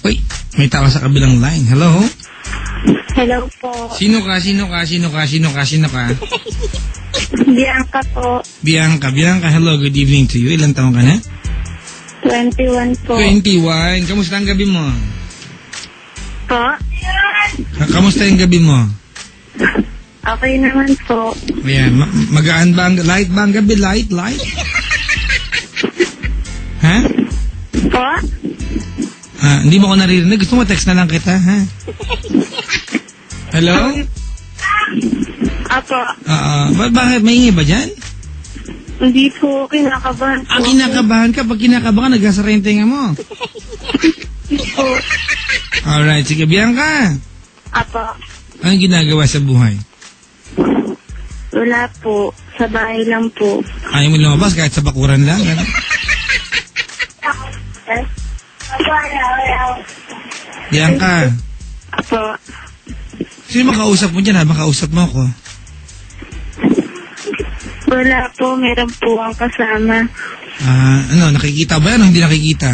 Uy, may tawa sa kabilang line. Hello? Hello po. Sino ka? Bianca po. Bianca, hello, good evening to you. Ilang taon ka na? 21 po. 21. Kamusta ang gabi mo? Po? Kamusta yung gabi mo? Okay naman po. Ayan, magaan ba ang light ba ang gabi? Light? Ha? Po? Hindi mo ko naririnig. Gusto mo text na lang kita, ha? Hello? Apo. Bakit? Maingay ba dyan? Hindi po, kinakabahan po. Kinakabahan ka. Pag kinakabahan, nag-asara yung tinga mo. Po. Alright, sige, Bianca. Apo. Anong ginagawa sa buhay? Wala po. Sa bahay lang po. Ayaw mo lumabas kahit sa bakuran lang? Ano? Bianca. Apo. Sino makausap mo dyan, ha? Makausap mo ako. Wala po. Meron po ang kasama. Nakikita ba yan o hindi nakikita?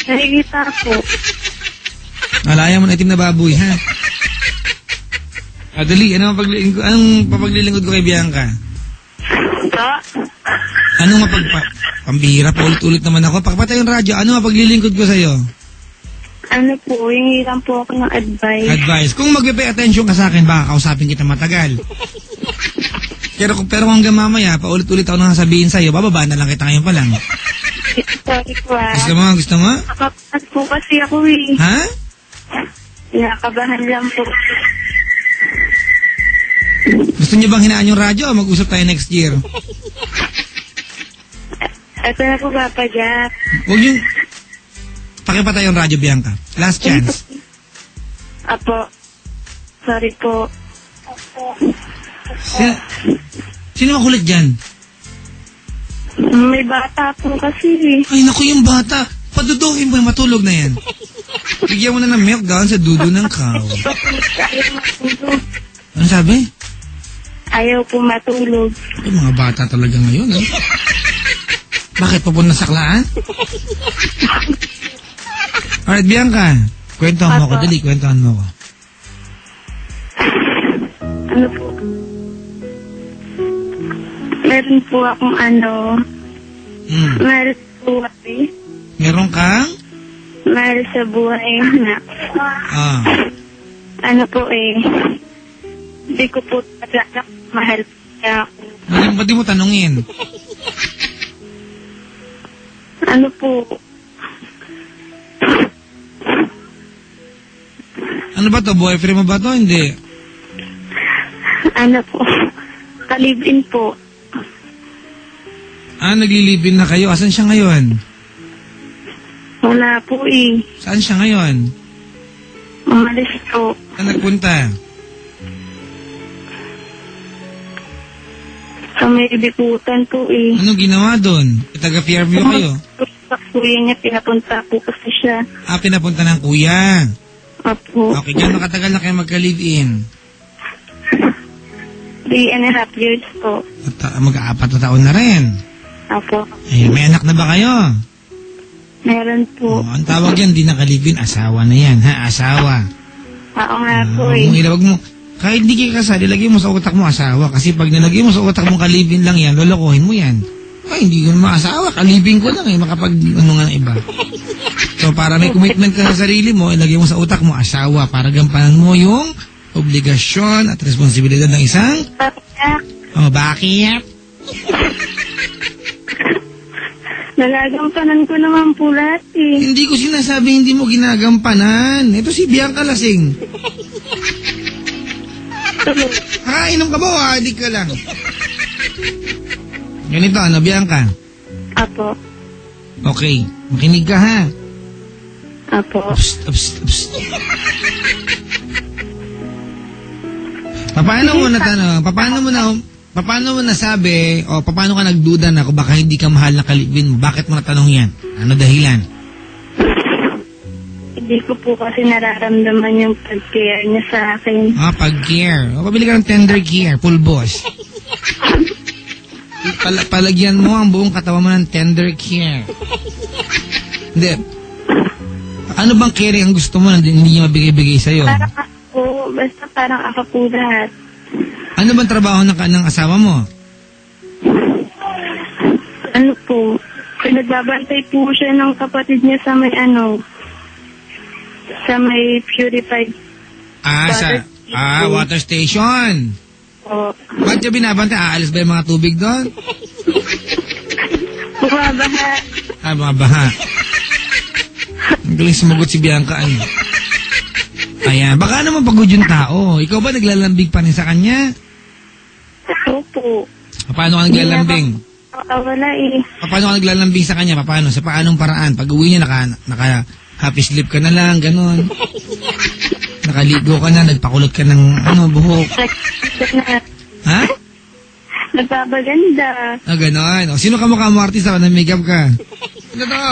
Nakikita po. Alaya mo na itim na baboy, ha? Dali, anong papaglilingkod ko kay Bianca? Po? Anong pambihira, paulit-ulit naman ako. Pakapatay yung radyo, ano mapaglilingkod ko sa'yo? Ano po, hingi lang po ako ng advice. Kung mag-pay attention ka sa akin, baka kausapin kita matagal. Pero kung hanggang mamaya, paulit-ulit ako nang sabihin sa'yo, bababa na lang kita ngayon pa lang. Sorry po, Gusto mo? Nakabahan po kasi ako eh. Ha? Nakabahan lang po. Gusto niyo bang hinaan yung radyo o mag-usap tayo next year? Ito na po, Papa Jack. Huwag yung... Pakipatay yung radyo, Bianca. Last chance. Apo. Sorry po. Sino makulit dyan? May bata po kasi eh. Ay, naku, yung bata. Paduduhin mo, matulog na yan. Bigyan mo na ng milk down sa dudo ng cow. Ayaw matulog. Ano sabi? Ayaw po matulog. Ay, mga bata talaga ngayon, eh. Bakit papunta sa saklaan? Alright, Bianca. Kwentuhan mo ko. Dali, kwentuhan mo ko. Ano po? Meron po akong meron sa buhay. Meron kang? Meron sa buhay na. Ano po eh. Hindi ko po talaga mahal kaya ako. Ba't di mo tanungin? Ano po? Ano ba to? Boyfriend mo ba to? Hindi. Ano po? Kalibin po. Naglilibin na kayo. Asan siya ngayon? Wala po eh. Saan siya ngayon? Umalis po. Saan nagpunta? Sa may bibutan po eh. Ano ginawa doon? Taga-Fairview kayo? Sa kuya niya, pinapunta po kasi siya. Pinapunta ng kuya. Opo. Okay, gano'ng katagal na kayo magka-live-in? 3.5 years po. Mag-4 na taon na rin. Opo. Eh, may anak na ba kayo? Meron po. Ang tawag yan, di nakalibin, asawa na yan, ha? Asawa. Oo nga po eh. Ilawag mo, kahit di ka kasal, ilagay mo sa utak mo asawa. Kasi pag nilagay mo sa utak mo kalibin lang yan, lolokohin mo yan. Ay, hindi ko naman asawa, kalibin ko lang eh, makapag ano nga ng iba. So, para may commitment ka sa sarili mo, ilagay mo sa utak mo asawa para gampanan mo yung obligasyon at responsibilidad ng isang... Bakit? Nagagampanan ko naman po lahat eh. Hindi ko sinasabi hindi mo ginagampanan. Ito si Bianca lasing. Inom ka ba? Adik ka lang. Ganito, Bianca? Apo. Okay, makinig ka ha. Apo. Psst. Paano mo nasabi o paano ka nagduda na kung baka hindi ka mahal na kalibin mo? Bakit mo natanong yan? Ano dahilan? Hindi ko po kasi nararamdaman yung pag-care niya sa akin. Pag-care. Pabili ka ng tender care, full boss. Palagyan mo ang buong katawan mo ng tender care. Hindi. Ano bang caring ang gusto mo na hindi niya mabigay-bigay sa'yo? Parang ako, basta parang ako po lahat. Ano bang trabaho ng asawa mo? Ano po, nagbabantay po siya ng kapatid niya sa may sa may purified. Water station. O, Ba't niya binabantay? Aalis ba yung mga tubig doon? bumabaha. Mga baha. Ang galing sumagot si Bianca. Ayan, baka naman pagod yung tao. Ikaw ba naglalambing pa rin sa kanya? Opo. Paano ka naglalambing? Wala eh. Paano ka naglalambing sa kanya? Paano? Sa paanong paraan? Pag uwi niya, naka happy sleep ka na lang, ganon. Nakaligo ka na, nagpakulot ka ng buhok. Ha? Nagpapaganda. Ganon. O, sino ka mukha mo artista? Nag-makeup ka? Ano to?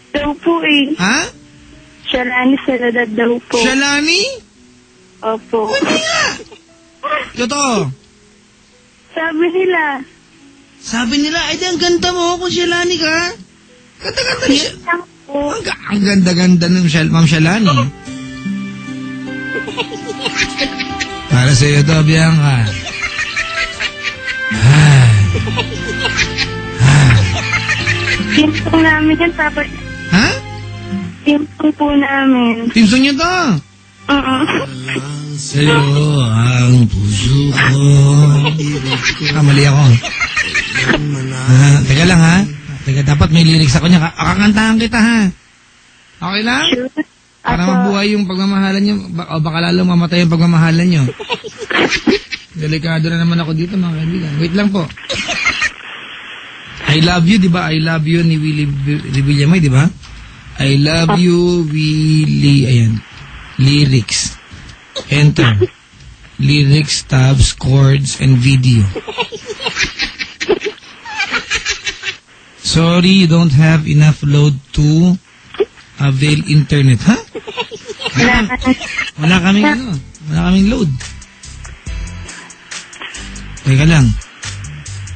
Daw po eh. Ha? Shalani Saladad daw po. Shalani? Opo. Hindi nga. Totoo. Sabi nila, Ay, ang ganda mo kung Shalani ka. Ganda-ganda ni lang po. Ang ganda-ganda ng Ma'am Shalani. Para sa iyo to, Bianca. Timpong namin yan, Papa. Ha? Timpong po namin. Timsong niyo to. Sa'yo ang puso ko. Mali ako. Teka lang ha. Teka, dapat may lyrics ako niya. Kakantahan kita ha. Okay lang? Sure. Para mabuhay yung pagmamahalan nyo. O baka lalong mamatay yung pagmamahalan nyo. Delikado na naman ako dito mga kaibigan. Wait lang po. I love you, di ba? I love you ni Willie Villamay, di ba? I love you, Willie. Ayan. Lyrics. Enter. Lyrics, tabs, chords, and video. Sorry, you don't have enough load to avail internet. Ha? Wala kaming load. Teka lang.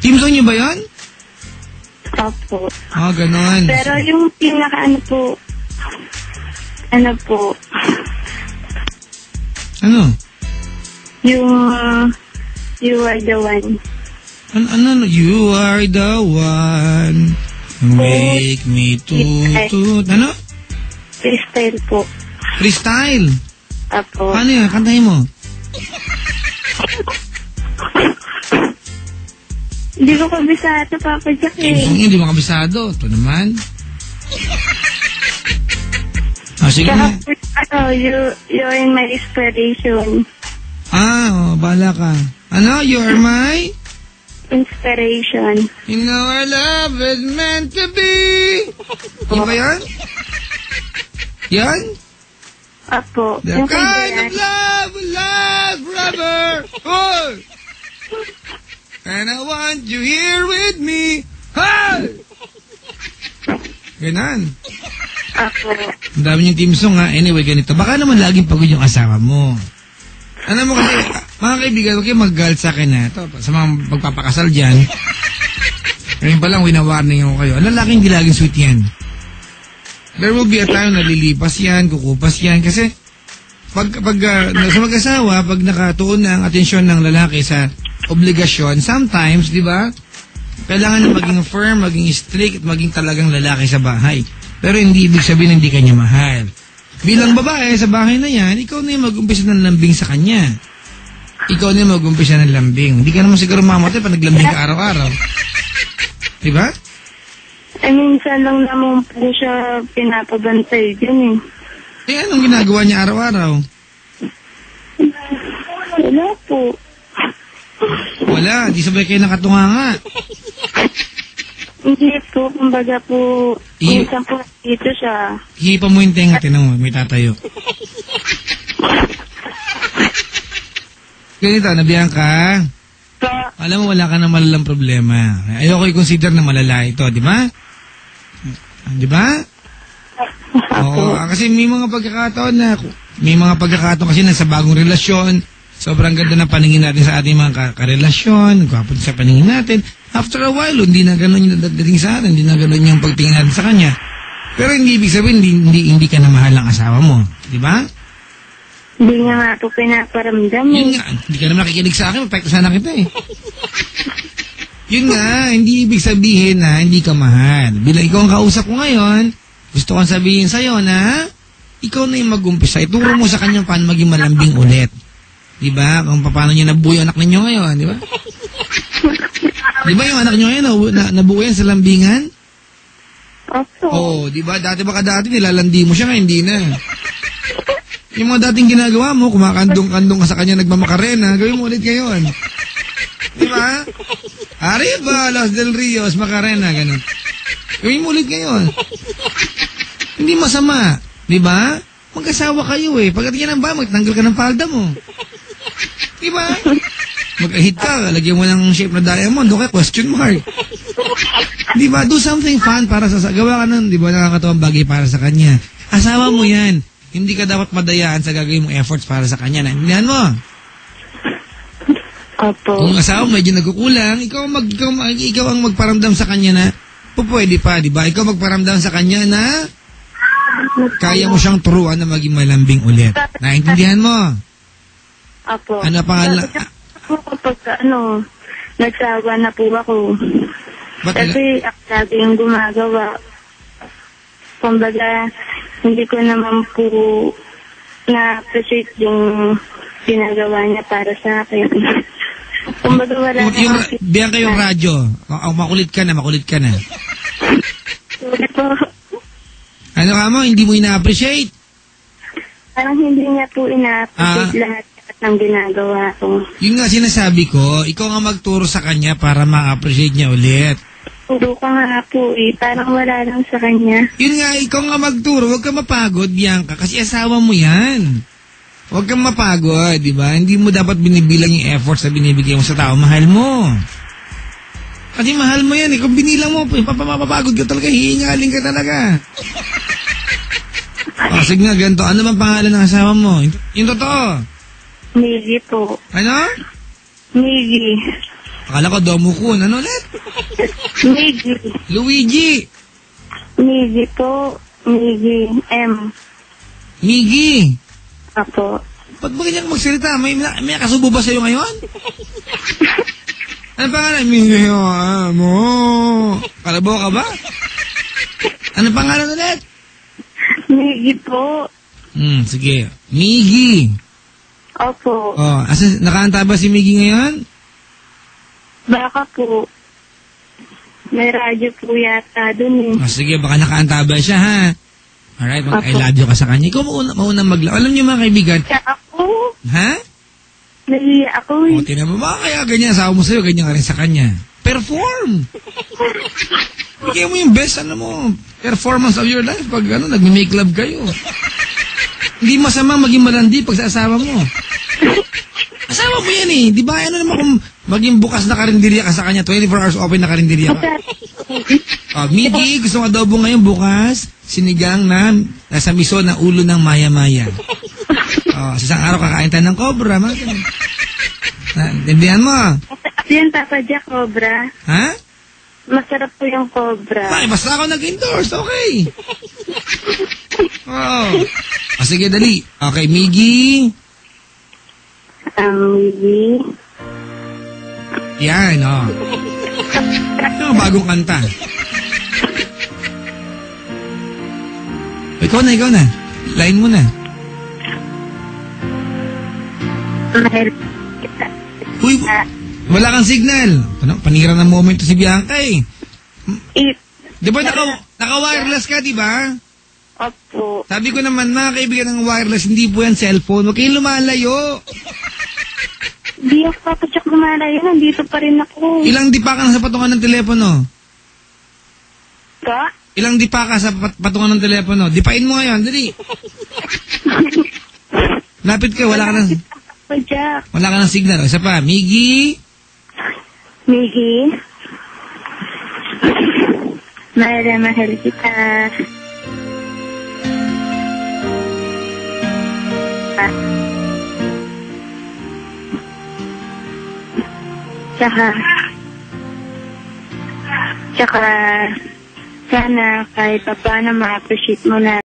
Team song nyo ba yan? Opo. Ganon. Pero yung pinaka po, Ano? yung You Are the One. Ano? You are the one. Make me toot. Ano? Freestyle po. Freestyle. Opo. Ano yun? Kantahin mo. Hindi ko kabisado, Papa Jack eh. Hindi mo kabisado. Ito naman. Sige na. Saka you're in my inspiration. Bahala ka. Ano? You're my? Inspiration. You know our love is meant to be. Ano ba yan? Yan? Apo. The kind of love will last forever. Oh! And I want you here with me. Hey! Ganon. Apo. Ang dami yung team song ha. Anyway, ganito. Baka naman laging pagod yung asawa mo. Ano mo kasi, mga kaibigan, huwag kayong mag-galit sa akin na. Ito, sa mga magpapakasal dyan. Ngayon pa lang, winawarning ako kayo. Ang lalaking hindi laging sweet yan. There will be a time na lilipas yan, kukupas yan. Kasi, sa mag-asawa, pag nakatuon na ang atensyon ng lalaki sa obligasyon, sometimes, di ba, kailangan na maging firm, maging strict, at maging talagang lalaki sa bahay. Pero hindi ibig sabihin na hindi kanya mahal. Bilang babae, sa bahay na yan, ikaw na yung mag-umpisa ng lambing sa kanya. Ikaw na yung mag-umpisa ng lambing. Hindi ka naman siguro mamatay pag naglambing ka araw-araw. Diba? Minsan lang naman po siya pinapabantay din eh. Anong ginagawa niya araw-araw? Wala po. Wala, di sabay kayo nakatunganga. Hindi po, kumbaga po, minsan po dito siya. Hipa mo yung tenga, tinan mo, may tatayo. Ganito, nabiyan ka. Alam mo, wala ka na malalang problema. Ayoko i-consider na malala ito, di ba? Di ba? Oo, kasi may mga pagkakataon kasi nasa bagong relasyon, sobrang ganda ng paningin natin sa ating mga karelasyon, gwapo sa paningin natin. After a while, hindi na gano'n yung dating sa atin, hindi na gano'n yung pagtingin natin sa kanya. Pero hindi ibig sabihin, hindi ka na mahal ng asawa mo. Di ba? Hindi niya nga po pinaparamdam. Yun nga, hindi ka naman nakikinig sa akin, mapekto sana kita eh. Yun nga, hindi ibig sabihin na hindi ka mahal. Bilang ikaw ang kausap ko ngayon, gusto kong sabihin sa'yo na ikaw na yung mag-umpisa. Ituro mo sa kanya paano maging malambing ulit. Diba? Kung paano niya nabuo yung anak ninyo ngayon, di ba? Di ba yung anak niyo ngayon nabuo yan sa lambingan? Opo. Oo, di ba? Dati nilalandi mo siya ngayon, hindi na. Yung mga dating ginagawa mo, kumakandong-kandong ka sa kanya, nagmamakarena, gawin mo ulit ngayon. Di ba? Arriba, Los Del Rios, Macarena, ganun. Gawin mo ulit ngayon. Hindi masama. Di ba? Mag-asawa kayo eh. Pagdating ng ba, magtanggal ka ng palda mo. Di ba? Mag-ahit ka, lagyan mo ng shape na diamond, okay, question mark. Di ba? Do something fun para gawa ka ng, di ba, nakakatawang bagay para sa kanya. Asawa mo yan. Hindi ka dapat madayaan sa gagawin mong efforts para sa kanya. Naintindihan mo? Opo. Kung asawa mo medyo nagkukulang, ikaw ang magparamdam sa kanya na, pwede pa, di ba? Ikaw magparamdam sa kanya na, kaya mo siyang turuan na maging malambing ulit. Naintindihan mo? Opo. Ano pangalan? Kapag nagsawa na po ako. Ba't Kasi ako lagi yung gumagawa. Kumbaga, hindi ko naman po na-appreciate yung ginagawa niya para sa akin. Kumbaga wala Biyan kayong radyo. Makulit ka na. Sorry po. Ano ka mo? Hindi mo ina-appreciate? Parang hindi niya po ina-appreciate lahat ng ginagawa ko. Yun nga sinasabi ko, ikaw nga magturo sa kanya para ma-appreciate niya ulit. Turo ka nga po eh. Parang wala lang sa kanya. Yun nga, ikaw nga magturo. Huwag ka mapagod, Bianca, kasi asawa mo yan. Huwag kang mapagod, di ba? Hindi mo dapat binibilang yung efforts na binibigay mo sa tao. Mahal mo. Kasi mahal mo yan. Kung binilang mo, mapapagod ka talaga. Hihingaling ka talaga. Sige nga, ganito. Ano bang pangalan ng asawa mo? Yung totoo. Miggy po. Ano? Miggy. Akala ko Domukun. Ano ulit? Miggy. Luigi. Miggy po. Miggy. M. Miggy. Apo. Ba't ba ganyan magsalita? May kasubo ba sa'yo ngayon? Ano pangalan? Miggy mo. Kalabaw ka ba? Ano pangalan ulit? Miggy po. Sige. Miggy. Opo. Nakaanta ba si Miggy ngayon? Baka po. May radyo po yata dun eh. Sige, baka nakaanta ba siya, ha? Alright, I love you ka sa kanya. Ikaw maunang magla. Alam niyo mga kaibigan. Kaya ako. Ha? Nahiya ako eh. O, tinan mo ba? Kaya ganyan, asawa mo sa'yo, ganyan ka rin sa kanya. Perform! Bigyan mo yung best, performance of your life pag nagme-make love kayo. Hindi masama maging malandi pag sa asawa mo. Asawa mo yan eh. Di ba? Ano naman kung maging bukas na karinderya ka sa kanya, 24 hours open na karinderya ka. Miggy, gusto mo adobo ngayon bukas, sinigang na nasa miso na ulo ng maya-maya. Sa isang araw kakain tayo ng cobra. Tindihan mo? Yan, Papa Jack, cobra. Ha? Masarap po yung cobra. Basta ako nag-endorse, okay. Sige, dali. Okay, Miggy. Miggy. Yan, yung bagong kanta. Ikaw na. Line mo na. Uy, wala kang signal. Panira ng moment to si Bianca eh. Di ba naka-wireless ka, di ba? Opo. Sabi ko naman, mga kaibigan ng wireless, hindi po yan cellphone. Huwag kayong lumalayo. Di ako papadyak lumalayo. Nandito pa rin ako. Ilang dipa ka na sa patungan ng telepono? Ka? Ilang dipa ka sa patungan ng telepono? Dipain mo ngayon, dali. Lapit ka, wala ka ng... Papadyak. Wala ka ng signal. Isa pa, Miggy. Miggy. Mahal kita. sana kahit pa paano ma-appreciate mo na